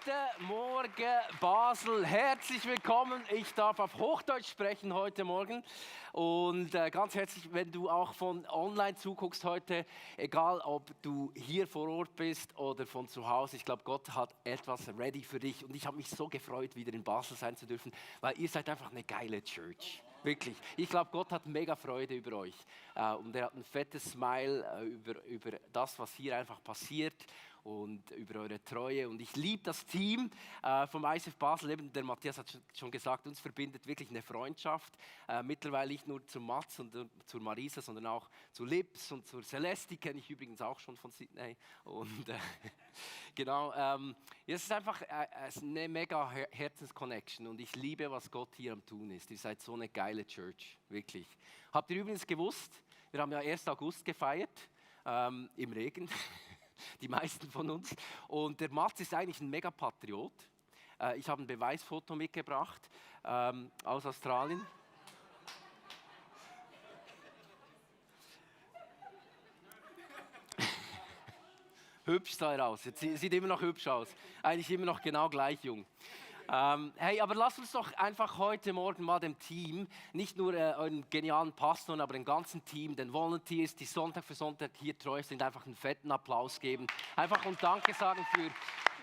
Guten Morgen, Basel. Herzlich willkommen. Ich darf auf Hochdeutsch sprechen heute Morgen. Und ganz herzlich, wenn du auch von online zuguckst heute, egal ob du hier vor Ort bist oder von zu Hause. Ich glaube, Gott hat etwas ready für dich. Und ich habe mich so gefreut, wieder in Basel sein zu dürfen, weil ihr seid einfach eine geile Church. Wirklich. Ich glaube, Gott hat mega Freude über euch. Und er hat ein fettes Smile über das, was hier einfach passiert. Und über eure Treue. Und ich liebe das Team vom ICF Basel. Eben der Matthias hat schon gesagt, uns verbindet wirklich eine Freundschaft. Mittlerweile nicht nur zu Mats und zur Marisa, sondern auch zu Lips und zur Celeste, kenne ich übrigens auch schon von Sydney. Und genau, es ist einfach eine mega Herzensconnection. Und ich liebe, was Gott hier am tun ist. Ihr seid so eine geile Church, wirklich. Habt ihr übrigens gewusst, wir haben ja 1. August gefeiert, im Regen. Die meisten von uns. Und der Mats ist eigentlich ein Megapatriot. Ich habe ein Beweisfoto mitgebracht aus Australien. Hübsch sah er aus. Jetzt sieht immer noch hübsch aus. Eigentlich immer noch genau gleich jung. Hey, aber lasst uns doch einfach heute Morgen mal dem Team, nicht nur euren genialen Pastor, aber dem ganzen Team, den Volunteers, die Sonntag für Sonntag hier treu sind, einfach einen fetten Applaus geben. Einfach und Danke sagen für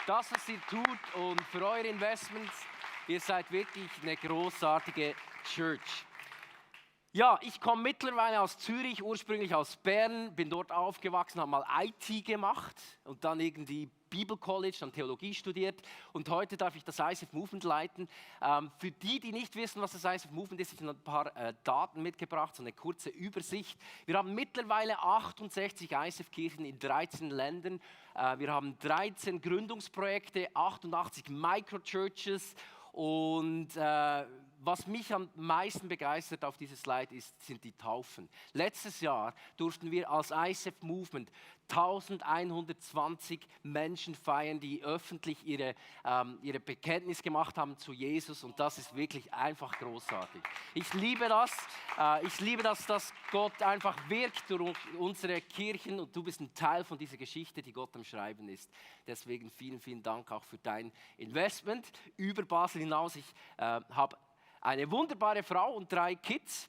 das, was ihr tut und für eure Investments. Ihr seid wirklich eine großartige Church. Ja, ich komme mittlerweile aus Zürich, ursprünglich aus Bern, bin dort aufgewachsen, habe mal IT gemacht und dann irgendwie Bible College, dann Theologie studiert und heute darf ich das ICF Movement leiten. Für die, die nicht wissen, was das ICF Movement ist, ich habe ein paar Daten mitgebracht, so eine kurze Übersicht. Wir haben mittlerweile 68 ICF-Kirchen in 13 Ländern. Wir haben 13 Gründungsprojekte, 88 Microchurches. Und was mich am meisten begeistert auf dieses Slide sind die Taufen. Letztes Jahr durften wir als ICF Movement 1120 Menschen feiern, die öffentlich ihre Bekenntnis gemacht haben zu Jesus. Und das ist wirklich einfach großartig. Ich liebe das. Ich liebe das, dass Gott einfach wirkt durch unsere Kirchen. Und du bist ein Teil von dieser Geschichte, die Gott am Schreiben ist. Deswegen vielen, vielen Dank auch für dein Investment über Basel hinaus. Ich habe eine wunderbare Frau und 3 Kids,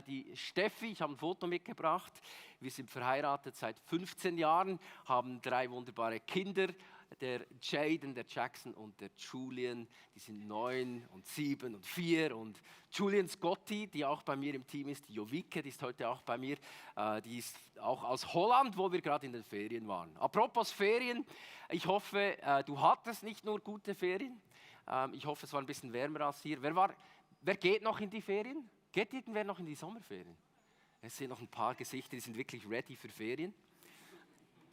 die Steffi, ich habe ein Foto mitgebracht. Wir sind verheiratet seit 15 Jahren, haben 3 wunderbare Kinder, der Jaden, der Jackson und der Julian. Die sind 9 und 7 und 4 und Julian Scotti, die auch bei mir im Team ist, die Jovike, die ist heute auch bei mir, die ist auch aus Holland, wo wir gerade in den Ferien waren. Apropos Ferien, ich hoffe, du hattest nicht nur gute Ferien, ich hoffe, es war ein bisschen wärmer als hier. Wer geht noch in die Ferien? Geht irgendwer noch in die Sommerferien? Es sind noch ein paar Gesichter, die sind wirklich ready für Ferien.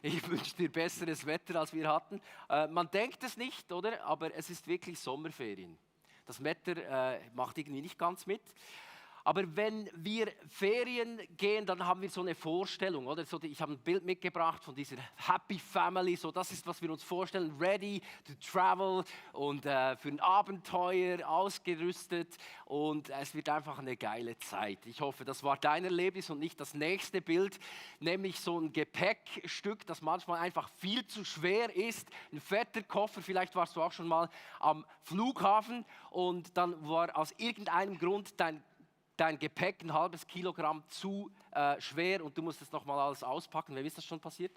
Ich wünsche dir besseres Wetter, als wir hatten. Man denkt es nicht, oder? Aber es ist wirklich Sommerferien. Das Wetter macht irgendwie nicht ganz mit. Aber wenn wir Ferien gehen, dann haben wir so eine Vorstellung, oder? Ich habe ein Bild mitgebracht von dieser Happy Family. So, das ist, was wir uns vorstellen. Ready to travel und für ein Abenteuer ausgerüstet. Und es wird einfach eine geile Zeit. Ich hoffe, das war dein Erlebnis und nicht das nächste Bild. Nämlich so ein Gepäckstück, das manchmal einfach viel zu schwer ist. Ein fetter Koffer. Vielleicht warst du auch schon mal am Flughafen und dann war aus irgendeinem Grund dein Gepäck ein halbes Kilogramm zu schwer und du musst es nochmal alles auspacken. Wem ist das schon passiert?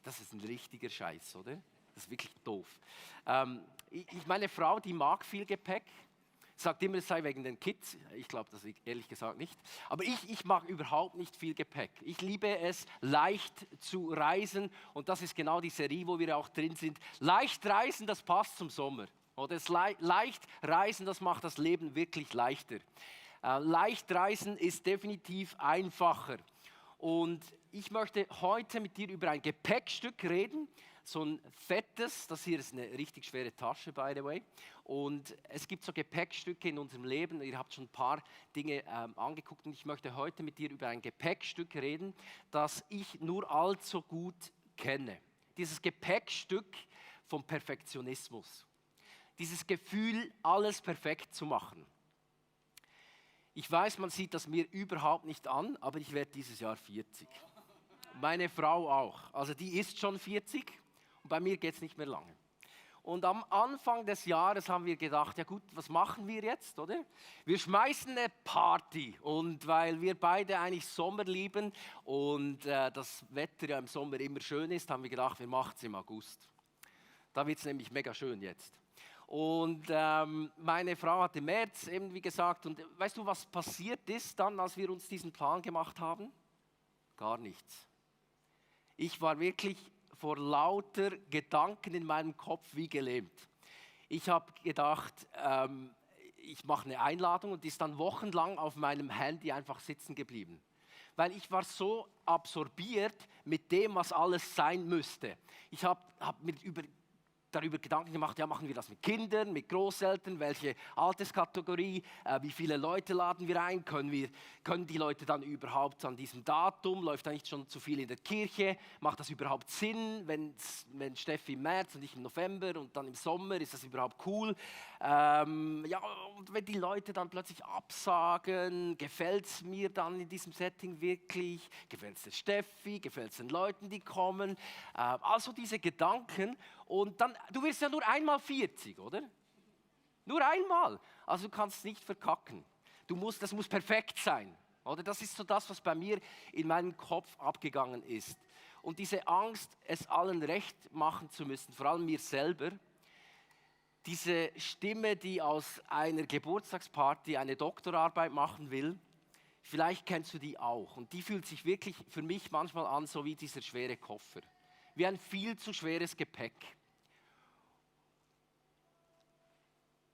Das ist ein richtiger Scheiß, oder? Das ist wirklich doof. Meine Frau, die mag viel Gepäck, sagt immer, es sei wegen den Kids. Ich glaube das ehrlich gesagt nicht. Aber ich mag überhaupt nicht viel Gepäck. Ich liebe es, leicht zu reisen und das ist genau die Serie, wo wir auch drin sind. Leicht reisen, das passt zum Sommer. Oder das leicht reisen, das macht das Leben wirklich leichter. Leicht reisen ist definitiv einfacher. Und ich möchte heute mit dir über ein Gepäckstück reden. So ein fettes, das hier ist eine richtig schwere Tasche, by the way. Und es gibt so Gepäckstücke in unserem Leben. Ihr habt schon ein paar Dinge angeguckt. Und ich möchte heute mit dir über ein Gepäckstück reden, das ich nur allzu gut kenne. Dieses Gepäckstück vom Perfektionismus. Dieses Gefühl, alles perfekt zu machen. Ich weiß, man sieht das mir überhaupt nicht an, aber ich werde dieses Jahr 40. Meine Frau auch. Also die ist schon 40 und bei mir geht es nicht mehr lange. Und am Anfang des Jahres haben wir gedacht, ja gut, was machen wir jetzt, oder? Wir schmeißen eine Party. Und weil wir beide eigentlich Sommer lieben und das Wetter ja im Sommer immer schön ist, haben wir gedacht, wir machen es im August. Da wird es nämlich mega schön jetzt. Und meine Frau hat im März eben wie gesagt, und weißt du, was passiert ist dann, als wir uns diesen Plan gemacht haben? Gar nichts. Ich war wirklich vor lauter Gedanken in meinem Kopf wie gelähmt. Ich habe gedacht, ich mache eine Einladung und die ist dann wochenlang auf meinem Handy einfach sitzen geblieben. Weil ich war so absorbiert mit dem, was alles sein müsste. Ich hab mir darüber Gedanken gemacht, ja, machen wir das mit Kindern, mit Großeltern, welche Alterskategorie, wie viele Leute laden wir ein, können die Leute dann überhaupt an diesem Datum, läuft da nicht schon zu viel in der Kirche, macht das überhaupt Sinn, wenn Steffi im März und ich im November und dann im Sommer, ist das überhaupt cool? Ja, und wenn die Leute dann plötzlich absagen, gefällt es mir dann in diesem Setting wirklich, gefällt es der Steffi, gefällt es den Leuten, die kommen, also diese Gedanken. Und dann, du wirst ja nur einmal 40, oder? Nur einmal. Also du kannst es nicht verkacken. Das muss perfekt sein. Oder? Das ist so das, was bei mir in meinem Kopf abgegangen ist. Und diese Angst, es allen recht machen zu müssen, vor allem mir selber, diese Stimme, die aus einer Geburtstagsparty eine Doktorarbeit machen will, vielleicht kennst du die auch. Und die fühlt sich wirklich für mich manchmal an, so wie dieser schwere Koffer. Wie ein viel zu schweres Gepäck.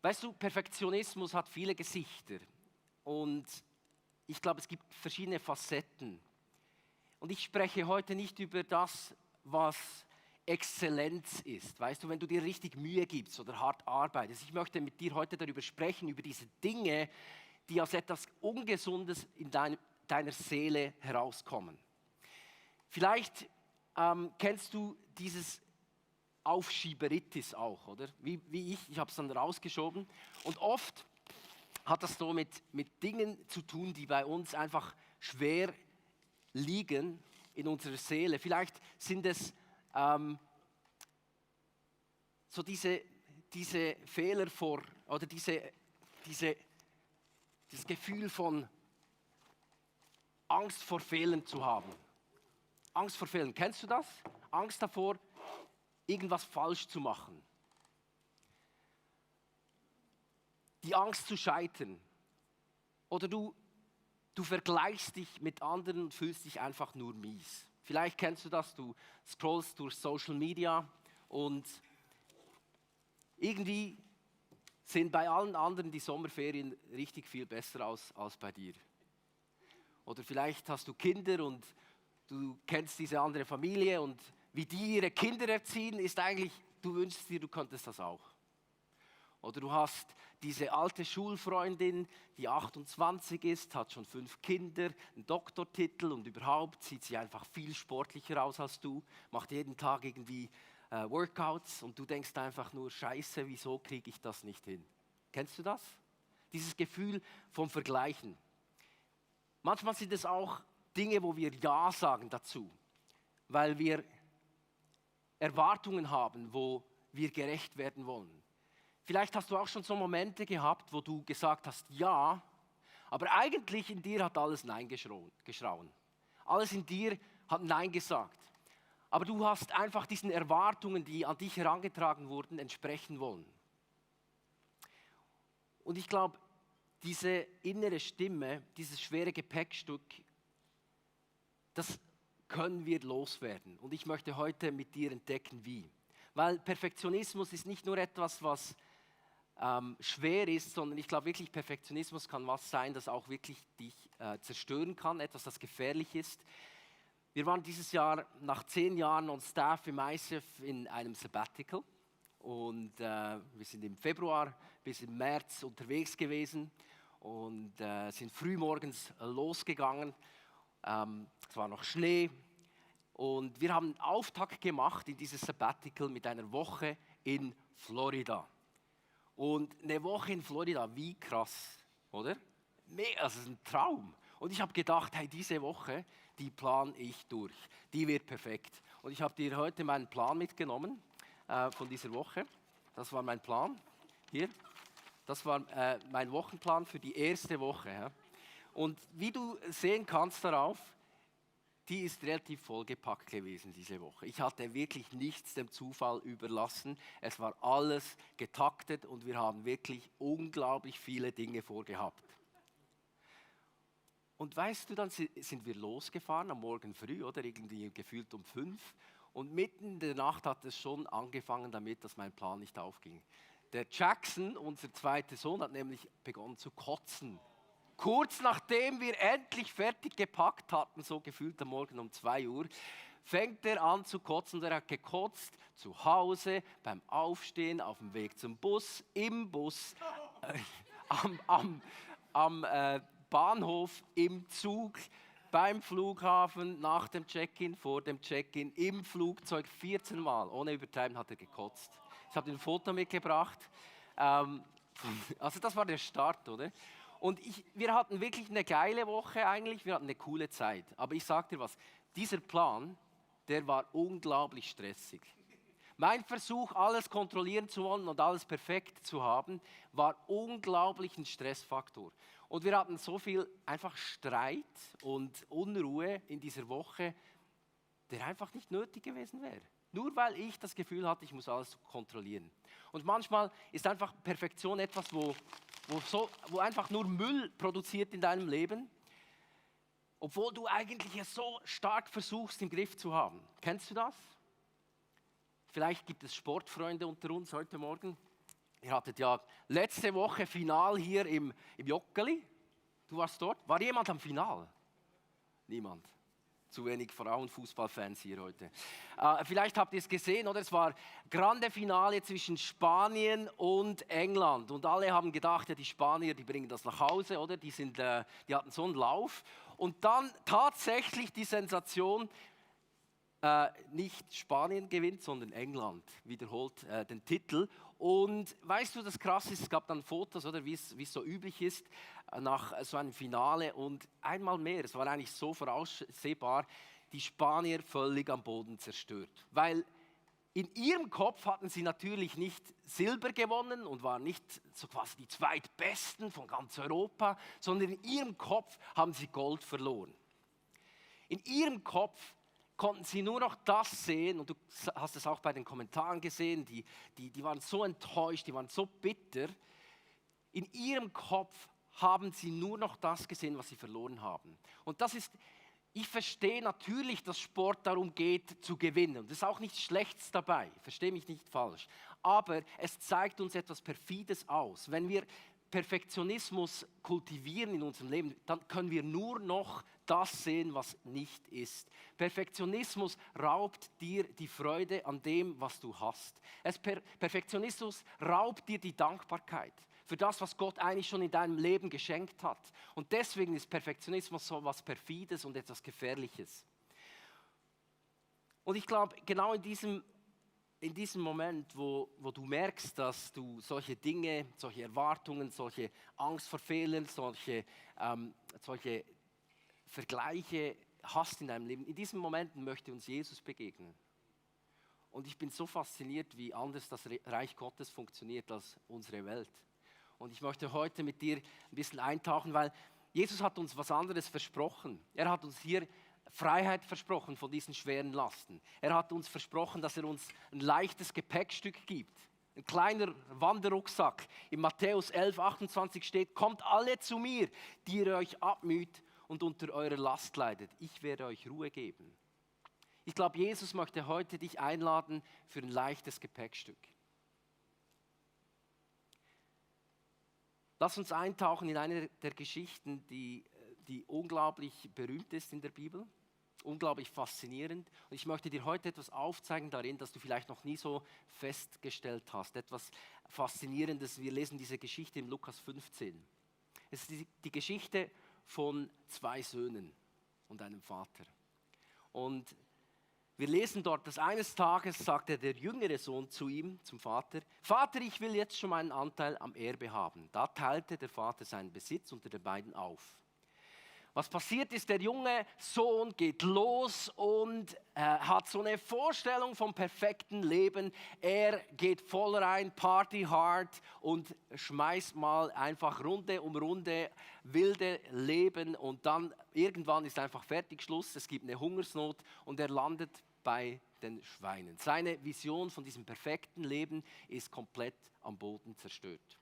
Weißt du, Perfektionismus hat viele Gesichter und ich glaube, es gibt verschiedene Facetten. Und ich spreche heute nicht über das, was Exzellenz ist. Weißt du, wenn du dir richtig Mühe gibst oder hart arbeitest. Ich möchte mit dir heute darüber sprechen, über diese Dinge, die aus etwas Ungesundes in deiner Seele herauskommen. Vielleicht kennst du dieses Aufschieberitis auch, oder? Wie ich habe es dann rausgeschoben. Und oft hat das so mit Dingen zu tun, die bei uns einfach schwer liegen in unserer Seele. Vielleicht sind es so diese Fehler oder dieses Gefühl von Angst vor Fehlern zu haben. Angst vor Fehlern, kennst du das? Angst davor, irgendwas falsch zu machen. Die Angst zu scheitern. Oder du vergleichst dich mit anderen und fühlst dich einfach nur mies. Vielleicht kennst du das, du scrollst durch Social Media und irgendwie sehen bei allen anderen die Sommerferien richtig viel besser aus als bei dir. Oder vielleicht hast du Kinder und du kennst diese andere Familie und wie die ihre Kinder erziehen, ist eigentlich, du wünschst dir, du könntest das auch. Oder du hast diese alte Schulfreundin, die 28 ist, hat schon 5 Kinder, einen Doktortitel und überhaupt sieht sie einfach viel sportlicher aus als du, macht jeden Tag irgendwie Workouts und du denkst einfach nur, Scheiße, wieso kriege ich das nicht hin? Kennst du das? Dieses Gefühl vom Vergleichen. Manchmal sind es auch Dinge, wo wir Ja sagen dazu, weil wir Erwartungen haben, wo wir gerecht werden wollen. Vielleicht hast du auch schon so Momente gehabt, wo du gesagt hast, ja, aber eigentlich in dir hat alles Nein geschrauen. Alles in dir hat Nein gesagt. Aber du hast einfach diesen Erwartungen, die an dich herangetragen wurden, entsprechen wollen. Und ich glaube, diese innere Stimme, dieses schwere Gepäckstück, das können wir loswerden. Und ich möchte heute mit dir entdecken, wie. Weil Perfektionismus ist nicht nur etwas, was schwer ist, sondern ich glaube wirklich, Perfektionismus kann was sein, das auch wirklich dich zerstören kann, etwas, das gefährlich ist. Wir waren dieses Jahr nach 10 Jahren on Staff im ICF in einem Sabbatical und wir sind im Februar bis im März unterwegs gewesen und sind frühmorgens losgegangen. Es war noch Schnee und wir haben einen Auftakt gemacht in dieses Sabbatical mit einer Woche in Florida. Und eine Woche in Florida, wie krass, oder? Also es ist ein Traum. Und ich habe gedacht, hey, diese Woche, die plane ich durch. Die wird perfekt. Und ich habe dir heute meinen Plan mitgenommen von dieser Woche. Das war mein Plan. Hier. Das war mein Wochenplan für die erste Woche. Ja. Und wie du sehen kannst darauf, die ist relativ vollgepackt gewesen diese Woche. Ich hatte wirklich nichts dem Zufall überlassen. Es war alles getaktet und wir haben wirklich unglaublich viele Dinge vorgehabt. Und weißt du, dann sind wir losgefahren am Morgen früh, oder irgendwie gefühlt um 5. Und mitten in der Nacht hat es schon angefangen damit, dass mein Plan nicht aufging. Der Jackson, unser zweiter Sohn, hat nämlich begonnen zu kotzen. Kurz nachdem wir endlich fertig gepackt hatten, so gefühlt am Morgen um 2 Uhr, fängt er an zu kotzen. Und er hat gekotzt zu Hause, beim Aufstehen, auf dem Weg zum Bus, im Bus, am Bahnhof, im Zug, beim Flughafen, nach dem Check-in, vor dem Check-in, im Flugzeug 14 Mal. Ohne Übertreiben hat er gekotzt. Ich habe ein Foto mitgebracht. Also das war der Start, oder? Und wir hatten wirklich eine geile Woche eigentlich, wir hatten eine coole Zeit. Aber ich sage dir was, dieser Plan, der war unglaublich stressig. Mein Versuch, alles kontrollieren zu wollen und alles perfekt zu haben, war unglaublich ein Stressfaktor. Und wir hatten so viel einfach Streit und Unruhe in dieser Woche, der einfach nicht nötig gewesen wäre. Nur weil ich das Gefühl hatte, ich muss alles kontrollieren. Und manchmal ist einfach Perfektion etwas, wo einfach nur Müll produziert in deinem Leben, obwohl du eigentlich es so stark versuchst, im Griff zu haben. Kennst du das? Vielleicht gibt es Sportfreunde unter uns heute Morgen. Ihr hattet ja letzte Woche Final hier im Joggeli. Du warst dort. War jemand am Final? Niemand. Zu wenig Frauenfußballfans hier heute. Vielleicht habt ihr es gesehen, oder? Es war grande Finale zwischen Spanien und England. Und alle haben gedacht, ja, die Spanier, die bringen das nach Hause, oder? Die hatten so einen Lauf. Und dann tatsächlich die Sensation, nicht Spanien gewinnt, sondern England wiederholt den Titel. Und weißt du, das Krasse ist, es gab dann Fotos, oder, wie es so üblich ist, nach so einem Finale. Und einmal mehr, es war eigentlich so voraussehbar, die Spanier völlig am Boden zerstört. Weil in ihrem Kopf hatten sie natürlich nicht Silber gewonnen und waren nicht so quasi die Zweitbesten von ganz Europa, sondern in ihrem Kopf haben sie Gold verloren. In ihrem Kopf konnten sie nur noch das sehen, und du hast es auch bei den Kommentaren gesehen, die waren so enttäuscht, die waren so bitter. In ihrem Kopf haben sie nur noch das gesehen, was sie verloren haben. Und das ist, ich verstehe natürlich, dass Sport darum geht, zu gewinnen. Und das ist auch nichts Schlechtes dabei, verstehe mich nicht falsch. Aber es zeigt uns etwas Perfides aus. Wenn wir Perfektionismus kultivieren in unserem Leben, dann können wir nur noch das sehen, was nicht ist. Perfektionismus raubt dir die Freude an dem, was du hast. Perfektionismus raubt dir die Dankbarkeit für das, was Gott eigentlich schon in deinem Leben geschenkt hat. Und deswegen ist Perfektionismus so etwas Perfides und etwas Gefährliches. Und ich glaube, genau in diesem Moment, wo du merkst, dass du solche Dinge, solche Erwartungen, solche Angst vor Fehlern, solche Vergleiche hast in deinem Leben, in diesen Momenten möchte uns Jesus begegnen. Und ich bin so fasziniert, wie anders das Reich Gottes funktioniert als unsere Welt. Und ich möchte heute mit dir ein bisschen eintauchen, weil Jesus hat uns was anderes versprochen. Er hat uns hier Freiheit versprochen von diesen schweren Lasten. Er hat uns versprochen, dass er uns ein leichtes Gepäckstück gibt. Ein kleiner Wanderrucksack. In Matthäus 11, 28 steht, kommt alle zu mir, die ihr euch abmüht und unter eurer Last leidet. Ich werde euch Ruhe geben. Ich glaube, Jesus möchte heute dich einladen für ein leichtes Gepäckstück. Lass uns eintauchen in eine der Geschichten, die unglaublich berühmt ist in der Bibel, unglaublich faszinierend. Und ich möchte dir heute etwas aufzeigen darin, das du vielleicht noch nie so festgestellt hast. Etwas Faszinierendes. Wir lesen diese Geschichte in Lukas 15. Es ist die Geschichte von 2 Söhnen und einem Vater. Und wir lesen dort, dass eines Tages sagte der jüngere Sohn zu ihm, zum Vater, Vater, ich will jetzt schon meinen Anteil am Erbe haben. Da teilte der Vater seinen Besitz unter den beiden auf. Was passiert ist, der junge Sohn geht los und hat so eine Vorstellung vom perfekten Leben. Er geht voll rein, Party hard und schmeißt mal einfach Runde um Runde wilde Leben. Und dann irgendwann ist einfach fertig, Schluss. Es gibt eine Hungersnot und er landet bei den Schweinen. Seine Vision von diesem perfekten Leben ist komplett am Boden zerstört.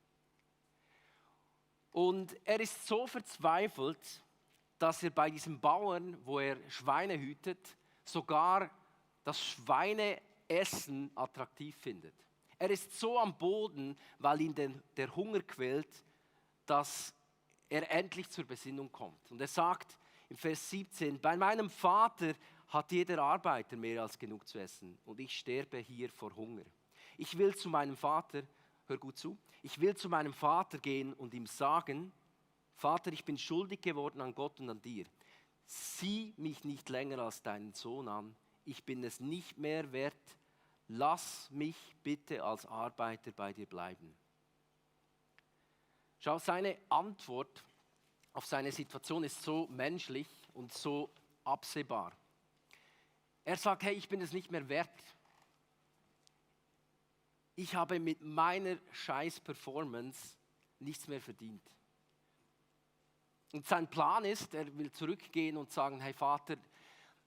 Und er ist so verzweifelt, dass er bei diesem Bauern, wo er Schweine hütet, sogar das Schweineessen attraktiv findet. Er ist so am Boden, weil ihn der Hunger quält, dass er endlich zur Besinnung kommt. Und er sagt im Vers 17, bei meinem Vater hat jeder Arbeiter mehr als genug zu essen und ich sterbe hier vor Hunger. Ich will zu meinem Vater, hör gut zu, ich will zu meinem Vater gehen und ihm sagen, Vater, ich bin schuldig geworden an Gott und an dir. Sieh mich nicht länger als deinen Sohn an. Ich bin es nicht mehr wert. Lass mich bitte als Arbeiter bei dir bleiben. Schau, seine Antwort auf seine Situation ist so menschlich und so absehbar. Er sagt, hey, ich bin es nicht mehr wert. Ich habe mit meiner Scheiß-Performance nichts mehr verdient. Und sein Plan ist, er will zurückgehen und sagen, hey Vater,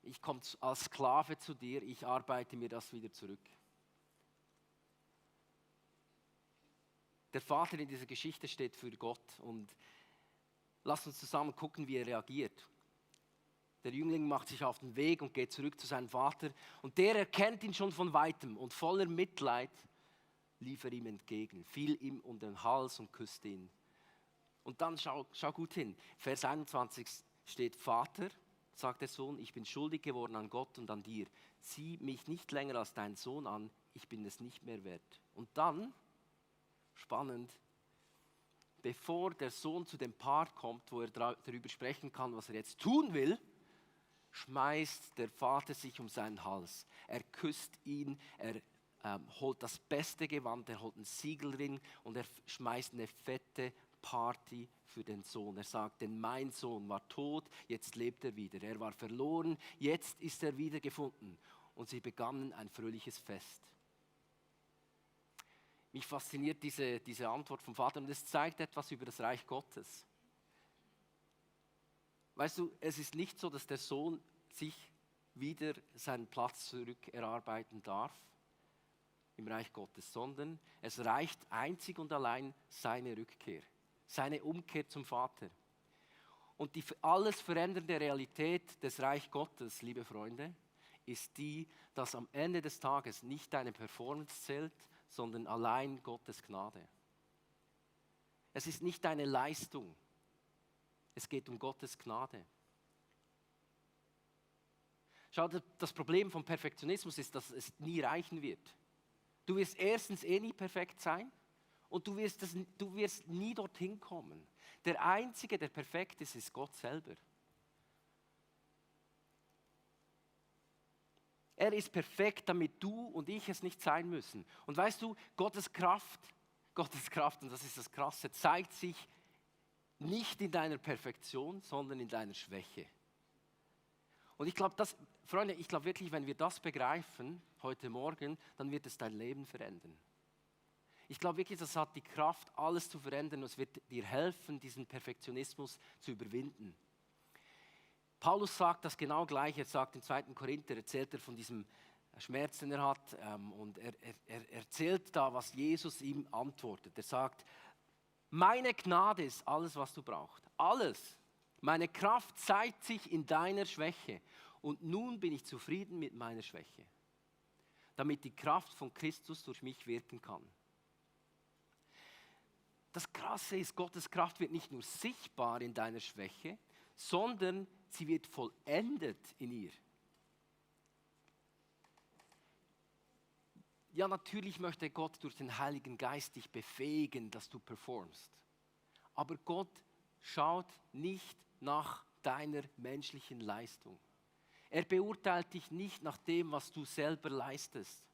ich komme als Sklave zu dir, ich arbeite mir das wieder zurück. Der Vater in dieser Geschichte steht für Gott und lasst uns zusammen gucken, wie er reagiert. Der Jüngling macht sich auf den Weg und geht zurück zu seinem Vater und der erkennt ihn schon von Weitem und voller Mitleid lief er ihm entgegen, fiel ihm um den Hals und küsste ihn. Und dann schau gut hin. Vers 21 steht, Vater, sagt der Sohn, ich bin schuldig geworden an Gott und an dir. Sieh mich nicht länger als deinen Sohn an, ich bin es nicht mehr wert. Und dann, spannend, bevor der Sohn zu dem Part kommt, wo er darüber sprechen kann, was er jetzt tun will, schmeißt der Vater sich um seinen Hals. Er küsst ihn, er holt das beste Gewand, er holt einen Siegelring und er schmeißt eine fette Party für den Sohn. Er sagt, denn mein Sohn war tot, jetzt lebt er wieder. Er war verloren, jetzt ist er wieder gefunden. Und sie begannen ein fröhliches Fest. Mich fasziniert diese Antwort vom Vater und es zeigt etwas über das Reich Gottes. Weißt du, es ist nicht so, dass der Sohn sich wieder seinen Platz zurück erarbeiten darf im Reich Gottes, sondern es reicht einzig und allein seine Rückkehr. Seine Umkehr zum Vater. Und die alles verändernde Realität des Reich Gottes, liebe Freunde, ist die, dass am Ende des Tages nicht deine Performance zählt, sondern allein Gottes Gnade. Es ist nicht deine Leistung, es geht um Gottes Gnade. Schau, das Problem vom Perfektionismus ist, dass es nie reichen wird. Du wirst erstens nie perfekt sein. Und du wirst nie dorthin kommen. Der Einzige, der perfekt ist, ist Gott selber. Er ist perfekt, damit du und ich es nicht sein müssen. Und weißt du, Gottes Kraft, und das ist das Krasse, zeigt sich nicht in deiner Perfektion, sondern in deiner Schwäche. Und ich glaube, Freunde, wirklich, wenn wir das begreifen, heute Morgen, dann wird es dein Leben verändern. Ich glaube wirklich, das hat die Kraft, alles zu verändern und es wird dir helfen, diesen Perfektionismus zu überwinden. Paulus sagt das genau Gleiche, er sagt im 2. Korinther, erzählt er von diesem Schmerz, den er hat und er erzählt da, was Jesus ihm antwortet. Er sagt, meine Gnade ist alles, was du brauchst, alles. Meine Kraft zeigt sich in deiner Schwäche und nun bin ich zufrieden mit meiner Schwäche, damit die Kraft von Christus durch mich wirken kann. Das Krasse ist, Gottes Kraft wird nicht nur sichtbar in deiner Schwäche, sondern sie wird vollendet in ihr. Ja, natürlich möchte Gott durch den Heiligen Geist dich befähigen, dass du performst. Aber Gott schaut nicht nach deiner menschlichen Leistung. Er beurteilt dich nicht nach dem, was du selber leistest.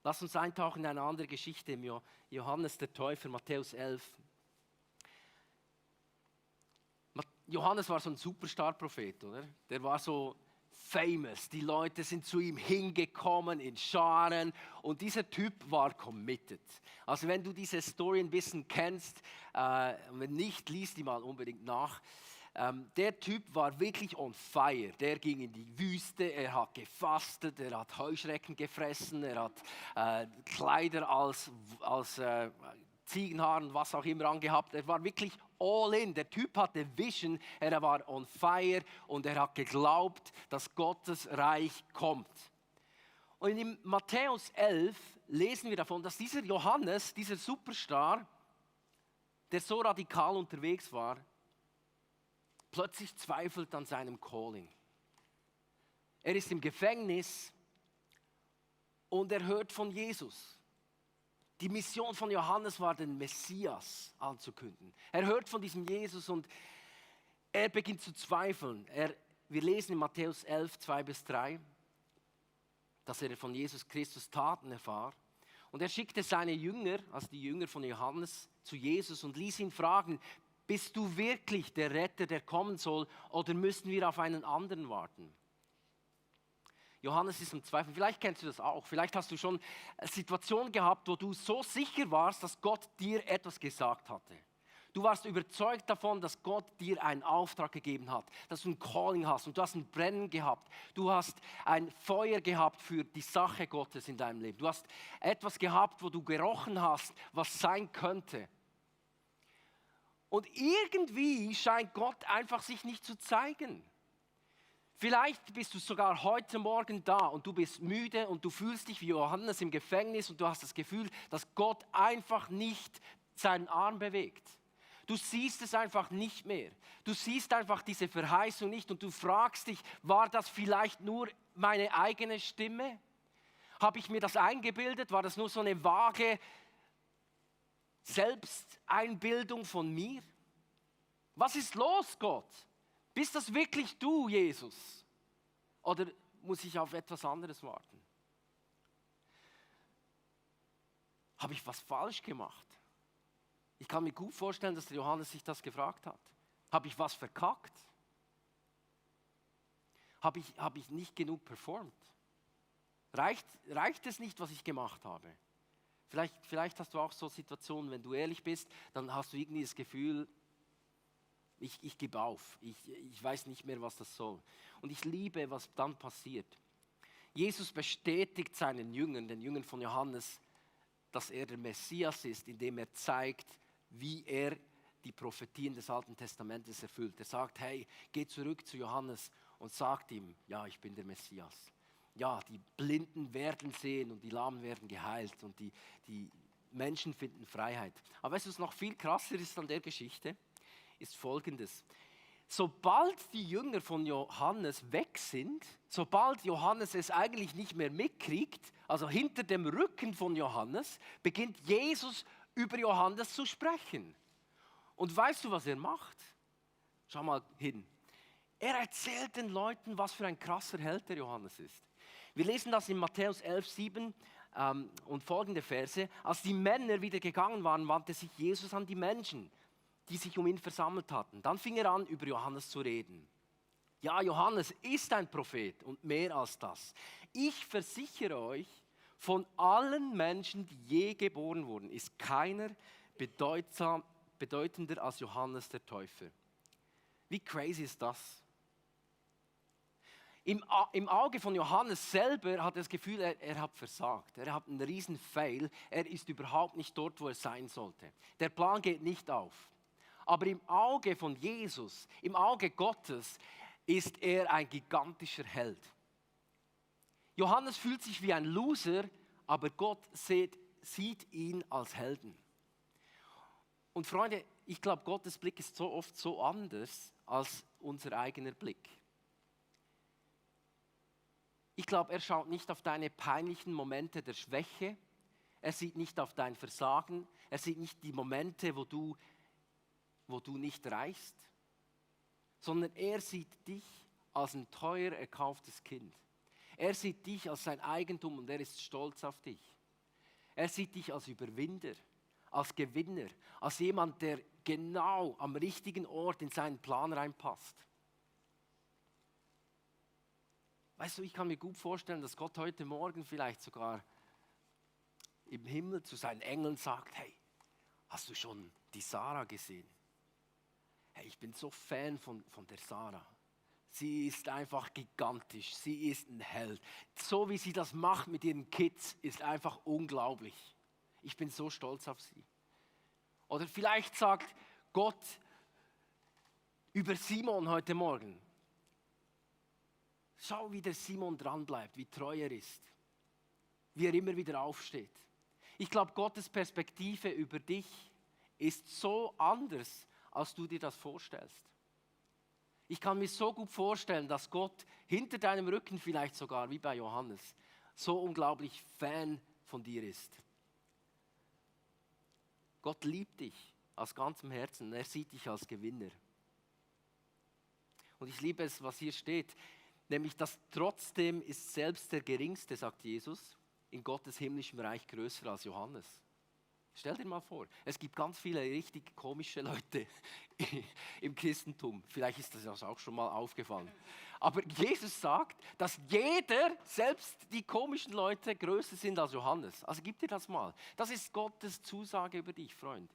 Lass uns eintauchen in eine andere Geschichte im Johannes der Täufer, Matthäus 11. Johannes war so ein Superstar-Prophet, oder? Der war so famous. Die Leute sind zu ihm hingekommen in Scharen und dieser Typ war committed. Also wenn du diese Story ein bisschen kennst, wenn nicht, lies die mal unbedingt nach. Der Typ war wirklich on fire. Der ging in die Wüste, er hat gefastet, er hat Heuschrecken gefressen, er hat Kleider als Ziegenhaaren, was auch immer angehabt. Er war wirklich all in. Der Typ hatte Vision, er war on fire und er hat geglaubt, dass Gottes Reich kommt. Und in Matthäus 11 lesen wir davon, dass dieser Johannes, dieser Superstar, der so radikal unterwegs war, plötzlich zweifelt an seinem Calling. Er ist im Gefängnis und er hört von Jesus. Die Mission von Johannes war, den Messias anzukündigen. Er hört von diesem Jesus und er beginnt zu zweifeln. Wir lesen in Matthäus 11, 2-3, dass er von Jesus Christus Taten erfahrt. Und er schickte seine Jünger, also die Jünger von Johannes, zu Jesus und ließ ihn fragen, bist du wirklich der Retter, der kommen soll, oder müssen wir auf einen anderen warten? Johannes ist im Zweifel, vielleicht kennst du das auch, vielleicht hast du schon eine Situation gehabt, wo du so sicher warst, dass Gott dir etwas gesagt hatte. Du warst überzeugt davon, dass Gott dir einen Auftrag gegeben hat, dass du ein Calling hast und du hast ein Brennen gehabt. Du hast ein Feuer gehabt für die Sache Gottes in deinem Leben. Du hast etwas gehabt, wo du gerochen hast, was sein könnte. Und irgendwie scheint Gott einfach sich nicht zu zeigen. Vielleicht bist du sogar heute Morgen da und du bist müde und du fühlst dich wie Johannes im Gefängnis und du hast das Gefühl, dass Gott einfach nicht seinen Arm bewegt. Du siehst es einfach nicht mehr. Du siehst einfach diese Verheißung nicht und du fragst dich, war das vielleicht nur meine eigene Stimme? Habe ich mir das eingebildet? War das nur so eine vage Selbsteinbildung von mir? Was ist los, Gott? Bist das wirklich du, Jesus? Oder muss ich auf etwas anderes warten? Habe ich was falsch gemacht? Ich kann mir gut vorstellen, dass der Johannes sich das gefragt hat. Habe ich was verkackt? Habe ich nicht genug performt? Reicht es nicht, was ich gemacht habe? Vielleicht hast du auch so Situationen, wenn du ehrlich bist, dann hast du irgendwie das Gefühl, ich gebe auf, ich weiß nicht mehr, was das soll. Und ich liebe, was dann passiert. Jesus bestätigt seinen Jüngern, den Jüngern von Johannes, dass er der Messias ist, indem er zeigt, wie er die Prophetien des Alten Testamentes erfüllt. Er sagt, hey, geh zurück zu Johannes und sagt ihm, ja, ich bin der Messias. Ja, die Blinden werden sehen und die Lahmen werden geheilt und die Menschen finden Freiheit. Aber weißt du, was noch viel krasser ist an der Geschichte? Ist Folgendes. Sobald die Jünger von Johannes weg sind, sobald Johannes es eigentlich nicht mehr mitkriegt, also hinter dem Rücken von Johannes, beginnt Jesus über Johannes zu sprechen. Und weißt du, was er macht? Schau mal hin. Er erzählt den Leuten, was für ein krasser Held der Johannes ist. Wir lesen das in Matthäus 11, 7 und folgende Verse. Als die Männer wieder gegangen waren, wandte sich Jesus an die Menschen, die sich um ihn versammelt hatten. Dann fing er an, über Johannes zu reden. Ja, Johannes ist ein Prophet und mehr als das. Ich versichere euch, von allen Menschen, die je geboren wurden, ist keiner bedeutender als Johannes der Täufer. Wie crazy ist das? Im Auge von Johannes selber hat er das Gefühl, er hat versagt. Er hat einen riesen Fail. Er ist überhaupt nicht dort, wo er sein sollte. Der Plan geht nicht auf. Aber im Auge von Jesus, im Auge Gottes, ist er ein gigantischer Held. Johannes fühlt sich wie ein Loser, aber Gott sieht ihn als Helden. Und Freunde, ich glaube, Gottes Blick ist so oft so anders als unser eigener Blick. Ich glaube, er schaut nicht auf deine peinlichen Momente der Schwäche. Er sieht nicht auf dein Versagen. Er sieht nicht die Momente, wo du nicht reichst, sondern er sieht dich als ein teuer erkauftes Kind. Er sieht dich als sein Eigentum und er ist stolz auf dich. Er sieht dich als Überwinder, als Gewinner, als jemand, der genau am richtigen Ort in seinen Plan reinpasst. Weißt du, ich kann mir gut vorstellen, dass Gott heute Morgen vielleicht sogar im Himmel zu seinen Engeln sagt, hey, hast du schon die Sarah gesehen? Hey, ich bin so Fan von der Sarah. Sie ist einfach gigantisch, sie ist ein Held. So wie sie das macht mit ihren Kids, ist einfach unglaublich. Ich bin so stolz auf sie. Oder vielleicht sagt Gott über Simon heute Morgen, schau, wie der Simon dranbleibt, wie treu er ist, wie er immer wieder aufsteht. Ich glaube, Gottes Perspektive über dich ist so anders, als du dir das vorstellst. Ich kann mir so gut vorstellen, dass Gott hinter deinem Rücken vielleicht sogar, wie bei Johannes, so unglaublich Fan von dir ist. Gott liebt dich aus ganzem Herzen, er sieht dich als Gewinner. Und ich liebe es, was hier steht, nämlich, dass trotzdem ist selbst der Geringste, sagt Jesus, in Gottes himmlischem Reich größer als Johannes. Stell dir mal vor, es gibt ganz viele richtig komische Leute im Christentum. Vielleicht ist das auch schon mal aufgefallen. Aber Jesus sagt, dass jeder, selbst die komischen Leute, größer sind als Johannes. Also gib dir das mal. Das ist Gottes Zusage über dich, Freund.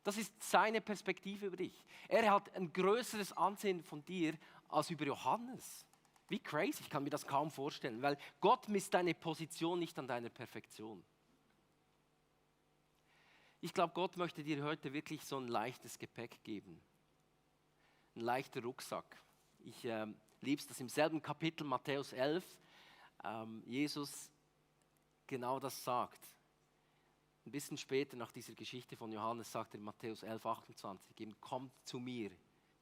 Das ist seine Perspektive über dich. Er hat ein größeres Ansehen von dir als über Johannes. Wie crazy, ich kann mir das kaum vorstellen, weil Gott misst deine Position nicht an deiner Perfektion. Ich glaube, Gott möchte dir heute wirklich so ein leichtes Gepäck geben. Ein leichter Rucksack. Ich liebe es, dass im selben Kapitel, Matthäus 11, Jesus genau das sagt. Ein bisschen später nach dieser Geschichte von Johannes sagt er in Matthäus 11, 28, eben, kommt zu mir,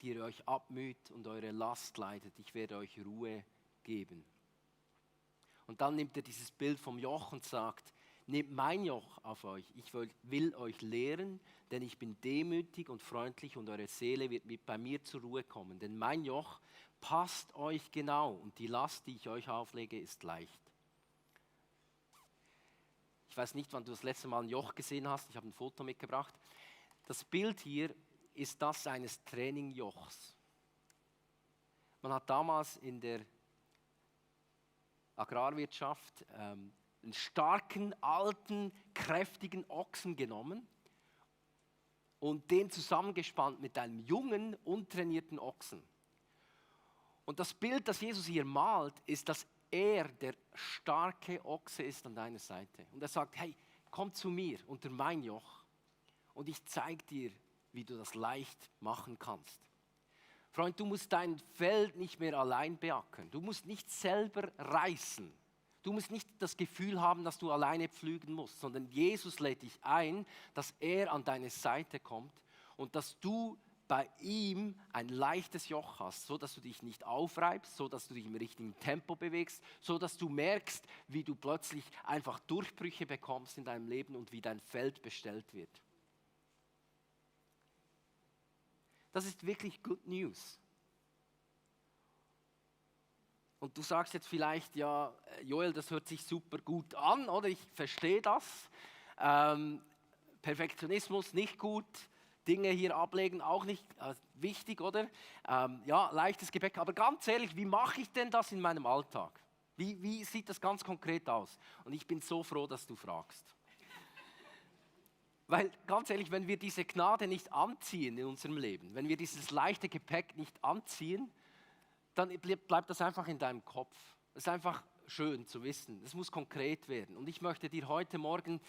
die ihr euch abmüht und eure Last leidet, ich werde euch Ruhe geben. Und dann nimmt er dieses Bild vom Joch und sagt, nehmt mein Joch auf euch, ich will euch lehren, denn ich bin demütig und freundlich und eure Seele wird bei mir zur Ruhe kommen. Denn mein Joch passt euch genau und die Last, die ich euch auflege, ist leicht. Ich weiß nicht, wann du das letzte Mal ein Joch gesehen hast, ich habe ein Foto mitgebracht. Das Bild hier ist das eines Trainingjochs. Man hat damals in der Agrarwirtschaft einen starken, alten, kräftigen Ochsen genommen und den zusammengespannt mit einem jungen, untrainierten Ochsen. Und das Bild, das Jesus hier malt, ist, dass er der starke Ochse ist an deiner Seite. Und er sagt, hey, komm zu mir unter mein Joch und ich zeige dir, wie du das leicht machen kannst. Freund, du musst dein Feld nicht mehr allein beackern. Du musst nicht selber reißen. Du musst nicht das Gefühl haben, dass du alleine pflügen musst, sondern Jesus lädt dich ein, dass er an deine Seite kommt und dass du bei ihm ein leichtes Joch hast, so dass du dich nicht aufreibst, so dass du dich im richtigen Tempo bewegst, so dass du merkst, wie du plötzlich einfach Durchbrüche bekommst in deinem Leben und wie dein Feld bestellt wird. Das ist wirklich Good News. Und du sagst jetzt vielleicht, ja, Joel, das hört sich super gut an, oder? Ich verstehe das. Perfektionismus nicht gut, Dinge hier ablegen auch nicht wichtig, oder? Ja, leichtes Gepäck. Aber ganz ehrlich, wie mache ich denn das in meinem Alltag? Wie sieht das ganz konkret aus? Und ich bin so froh, dass du fragst. Weil ganz ehrlich, wenn wir diese Gnade nicht anziehen in unserem Leben, wenn wir dieses leichte Gepäck nicht anziehen, dann bleibt das einfach in deinem Kopf. Es ist einfach schön zu wissen. Es muss konkret werden. Und ich möchte dir heute Morgen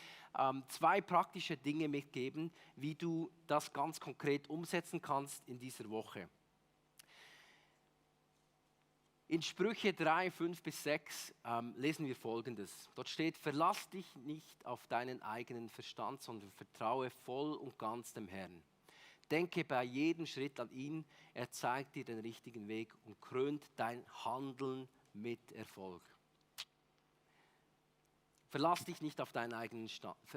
2 praktische Dinge mitgeben, wie du das ganz konkret umsetzen kannst in dieser Woche. In Sprüche 3, 5 bis 6 lesen wir Folgendes. Dort steht, verlass dich nicht auf deinen eigenen Verstand, sondern vertraue voll und ganz dem Herrn. Denke bei jedem Schritt an ihn, er zeigt dir den richtigen Weg und krönt dein Handeln mit Erfolg. Verlass dich nicht auf deinen eigenen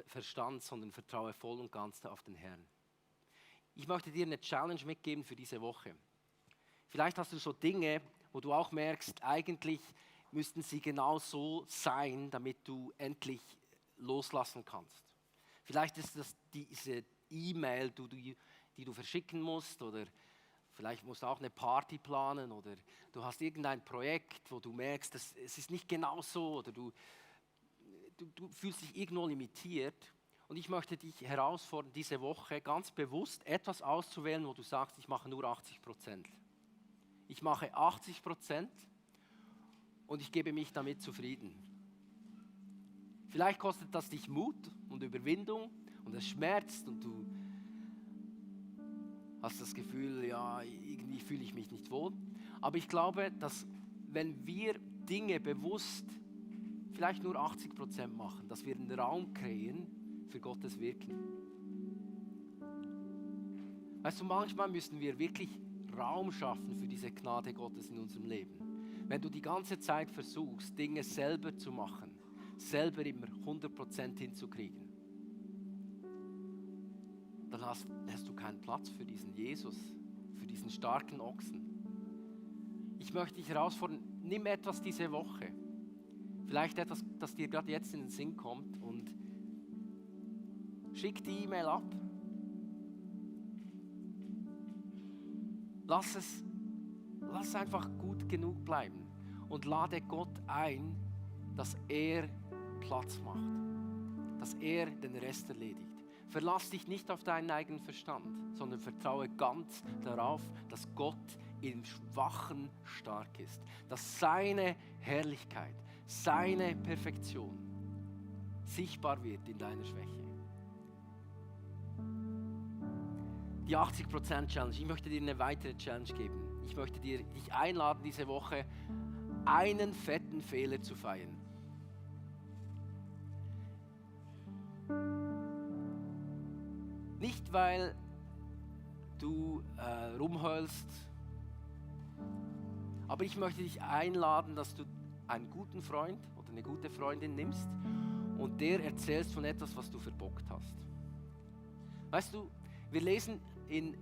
Verstand, sondern vertraue voll und ganz auf den Herrn. Ich möchte dir eine Challenge mitgeben für diese Woche. Vielleicht hast du so Dinge, wo du auch merkst, eigentlich müssten sie genau so sein, damit du endlich loslassen kannst. Vielleicht ist das diese E-Mail, die du verschicken musst, oder vielleicht musst du auch eine Party planen, oder du hast irgendein Projekt, wo du merkst, es ist nicht genau so, oder du fühlst dich irgendwo limitiert. Und ich möchte dich herausfordern, diese Woche ganz bewusst etwas auszuwählen, wo du sagst, ich mache nur 80%. Ich mache 80% und ich gebe mich damit zufrieden. Vielleicht kostet das dich Mut und Überwindung und es schmerzt und du hast das Gefühl, ja, irgendwie fühle ich mich nicht wohl. Aber ich glaube, dass wenn wir Dinge bewusst vielleicht nur 80% machen, dass wir einen Raum kreieren für Gottes Wirken. Weißt du, manchmal müssen wir wirklich Raum schaffen für diese Gnade Gottes in unserem Leben. Wenn du die ganze Zeit versuchst, Dinge selber zu machen, selber immer 100% hinzukriegen, dann hast du keinen Platz für diesen Jesus, für diesen starken Ochsen. Ich möchte dich herausfordern, nimm etwas diese Woche. Vielleicht etwas, das dir gerade jetzt in den Sinn kommt und schick die E-Mail ab. Lass es einfach gut genug bleiben und lade Gott ein, dass er Platz macht, dass er den Rest erledigt. Verlass dich nicht auf deinen eigenen Verstand, sondern vertraue ganz darauf, dass Gott im Schwachen stark ist, dass seine Herrlichkeit, seine Perfektion sichtbar wird in deiner Schwäche. Die 80% Challenge, ich möchte dir eine weitere Challenge geben. Ich möchte dich einladen, diese Woche einen fetten Fehler zu feiern. Nicht, weil du rumheulst, aber ich möchte dich einladen, dass du einen guten Freund oder eine gute Freundin nimmst und der erzählst von etwas, was du verbockt hast. Weißt du, wir lesen in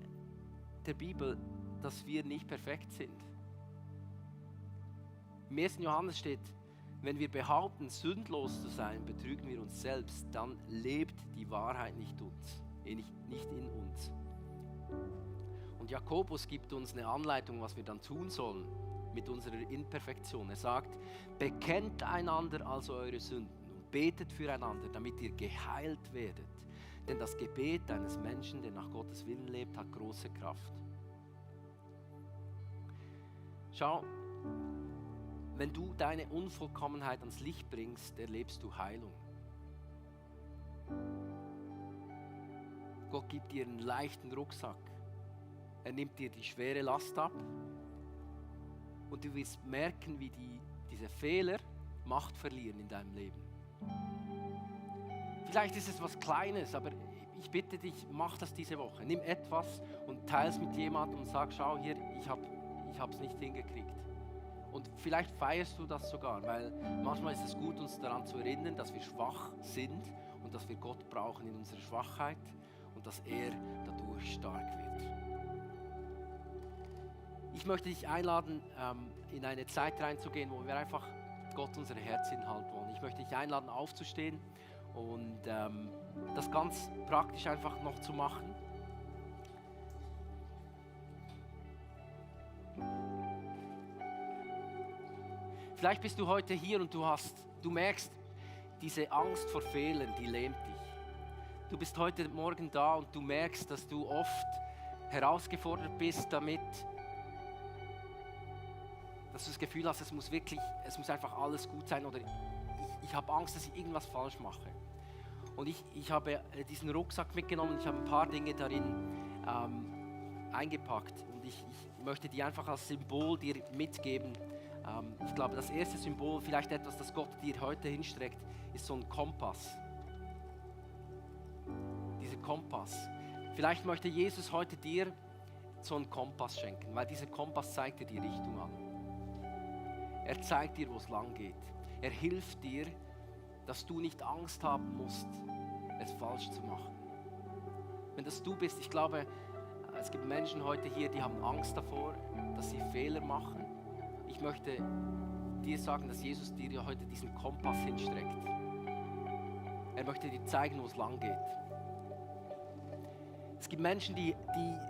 der Bibel, dass wir nicht perfekt sind. Im 1. Johannes steht, wenn wir behaupten, sündlos zu sein, betrügen wir uns selbst, dann lebt die Wahrheit nicht in uns. Und Jakobus gibt uns eine Anleitung, was wir dann tun sollen mit unserer Imperfektion. Er sagt, bekennt einander also eure Sünden und betet füreinander, damit ihr geheilt werdet. Denn das Gebet eines Menschen, der nach Gottes Willen lebt, hat große Kraft. Schau, wenn du deine Unvollkommenheit ans Licht bringst, erlebst du Heilung. Gott gibt dir einen leichten Rucksack. Er nimmt dir die schwere Last ab. Und du wirst merken, wie diese Fehler Macht verlieren in deinem Leben. Vielleicht ist es was Kleines, aber ich bitte dich, mach das diese Woche. Nimm etwas und teile es mit jemandem und sag, schau hier, ich habe es nicht hingekriegt. Und vielleicht feierst du das sogar, weil manchmal ist es gut, uns daran zu erinnern, dass wir schwach sind und dass wir Gott brauchen in unserer Schwachheit und dass er dadurch stark wird. Ich möchte dich einladen, in eine Zeit reinzugehen, wo wir einfach Gott unser Herz hinhalten wollen. Ich möchte dich einladen, aufzustehen und das ganz praktisch einfach noch zu machen. Vielleicht bist du heute hier und du merkst, diese Angst vor Fehlern, die lähmt dich. Du bist heute Morgen da und du merkst, dass du oft herausgefordert bist damit, dass du das Gefühl hast, es muss einfach alles gut sein oder ich habe Angst, dass ich irgendwas falsch mache. Und ich habe diesen Rucksack mitgenommen, ich habe ein paar Dinge darin eingepackt und ich möchte die einfach als Symbol dir mitgeben. Ich glaube, das erste Symbol, vielleicht etwas, das Gott dir heute hinstreckt, ist so ein Kompass. Dieser Kompass. Vielleicht möchte Jesus heute dir so einen Kompass schenken, weil dieser Kompass zeigt dir die Richtung an. Er zeigt dir, wo es lang geht. Er hilft dir, dass du nicht Angst haben musst, es falsch zu machen. Wenn das du bist, ich glaube, es gibt Menschen heute hier, die haben Angst davor, dass sie Fehler machen. Ich möchte dir sagen, dass Jesus dir heute diesen Kompass hinstreckt. Er möchte dir zeigen, wo es lang geht. Es gibt Menschen, die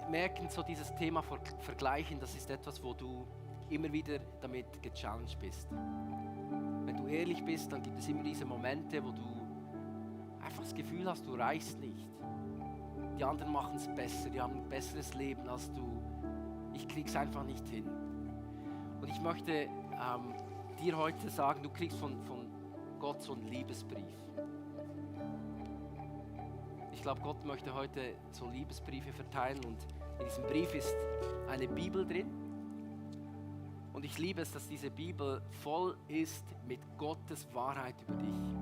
merken, so dieses Thema Vergleichen, das ist etwas, wo du immer wieder damit gechallenged bist. Wenn du ehrlich bist, dann gibt es immer diese Momente, wo du einfach das Gefühl hast, du reichst nicht. Die anderen machen es besser, die haben ein besseres Leben als du. Ich krieg's einfach nicht hin. Und ich möchte dir heute sagen, du kriegst von Gott so einen Liebesbrief. Ich glaube, Gott möchte heute so Liebesbriefe verteilen und in diesem Brief ist eine Bibel drin. Und ich liebe es, dass diese Bibel voll ist mit Gottes Wahrheit über dich.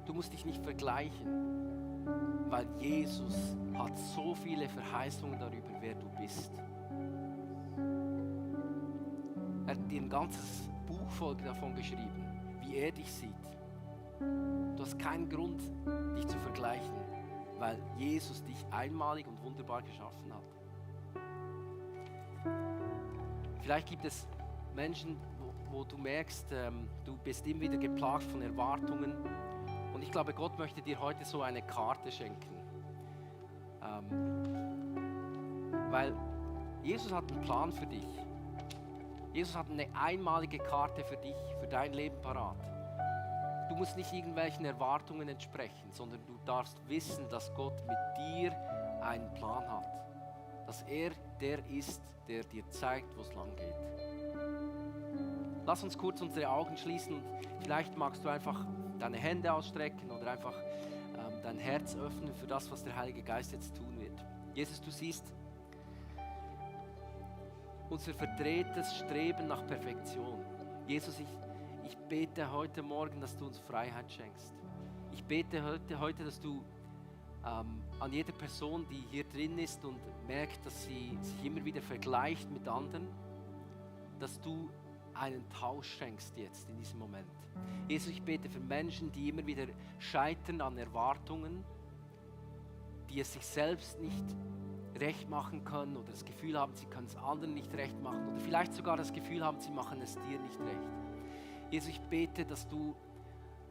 Du musst dich nicht vergleichen, weil Jesus hat so viele Verheißungen darüber, wer du bist. Er hat dir ein ganzes Buch voll davon geschrieben, wie er dich sieht. Du hast keinen Grund, dich zu vergleichen, weil Jesus dich einmalig und wunderbar geschaffen hat. Vielleicht gibt es Menschen, wo du merkst, du bist immer wieder geplagt von Erwartungen. Und ich glaube, Gott möchte dir heute so eine Karte schenken. Weil Jesus hat einen Plan für dich. Jesus hat eine einmalige Karte für dich, für dein Leben parat. Du musst nicht irgendwelchen Erwartungen entsprechen, sondern du darfst wissen, dass Gott mit dir einen Plan hat. Dass er der ist, der dir zeigt, wo es lang geht. Lass uns kurz unsere Augen schließen und vielleicht magst du einfach deine Hände ausstrecken oder einfach dein Herz öffnen für das, was der Heilige Geist jetzt tun wird. Jesus, du siehst unser verdrehtes Streben nach Perfektion. Jesus, ich bete heute Morgen, dass du uns Freiheit schenkst. Ich bete heute, dass du an jeder Person, die hier drin ist und merkt, dass sie sich immer wieder vergleicht mit anderen, dass du einen Tausch schenkst jetzt in diesem Moment. Jesus, ich bete für Menschen, die immer wieder scheitern an Erwartungen, die es sich selbst nicht recht machen können oder das Gefühl haben, sie können es anderen nicht recht machen oder vielleicht sogar das Gefühl haben, sie machen es dir nicht recht. Jesus, ich bete, dass du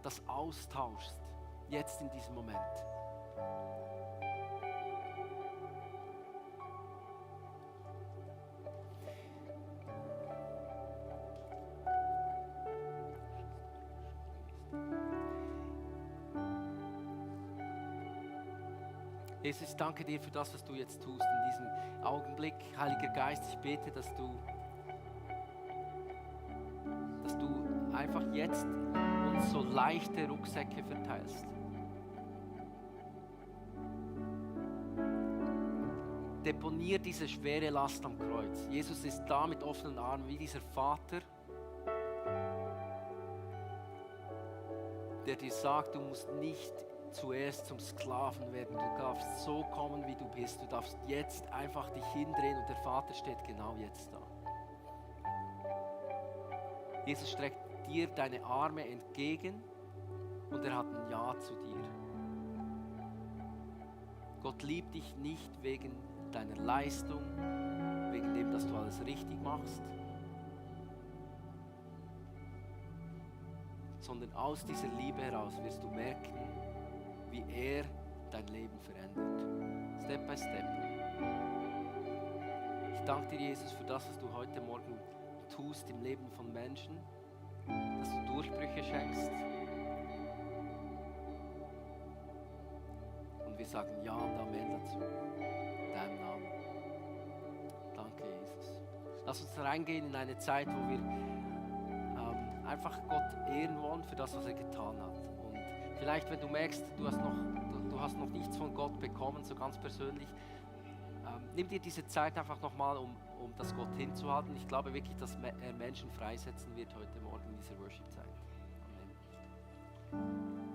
das austauschst, jetzt in diesem Moment. Jesus, ich danke dir für das, was du jetzt tust in diesem Augenblick. Heiliger Geist, ich bete, dass du einfach jetzt uns so leichte Rucksäcke verteilst. Deponier diese schwere Last am Kreuz. Jesus ist da mit offenen Armen, wie dieser Vater, der dir sagt, du musst nicht zuerst zum Sklaven werden. Du darfst so kommen, wie du bist. Du darfst jetzt einfach dich hindrehen und der Vater steht genau jetzt da. Jesus streckt dir deine Arme entgegen und er hat ein Ja zu dir. Gott liebt dich nicht wegen deiner Leistung, wegen dem, dass du alles richtig machst, sondern aus dieser Liebe heraus wirst du merken, wie er dein Leben verändert. Step by step. Ich danke dir, Jesus, für das, was du heute Morgen tust im Leben von Menschen, dass du Durchbrüche schenkst. Und wir sagen Ja und Amen dazu. In deinem Namen. Danke, Jesus. Lass uns reingehen in eine Zeit, wo wir einfach Gott ehren wollen für das, was er getan hat. Und vielleicht, wenn du merkst, du hast noch nichts von Gott bekommen, so ganz persönlich, nimm dir diese Zeit einfach nochmal, um das Gott hinzuhalten. Ich glaube wirklich, dass er Menschen freisetzen wird heute Morgen in dieser Worship-Zeit. Amen.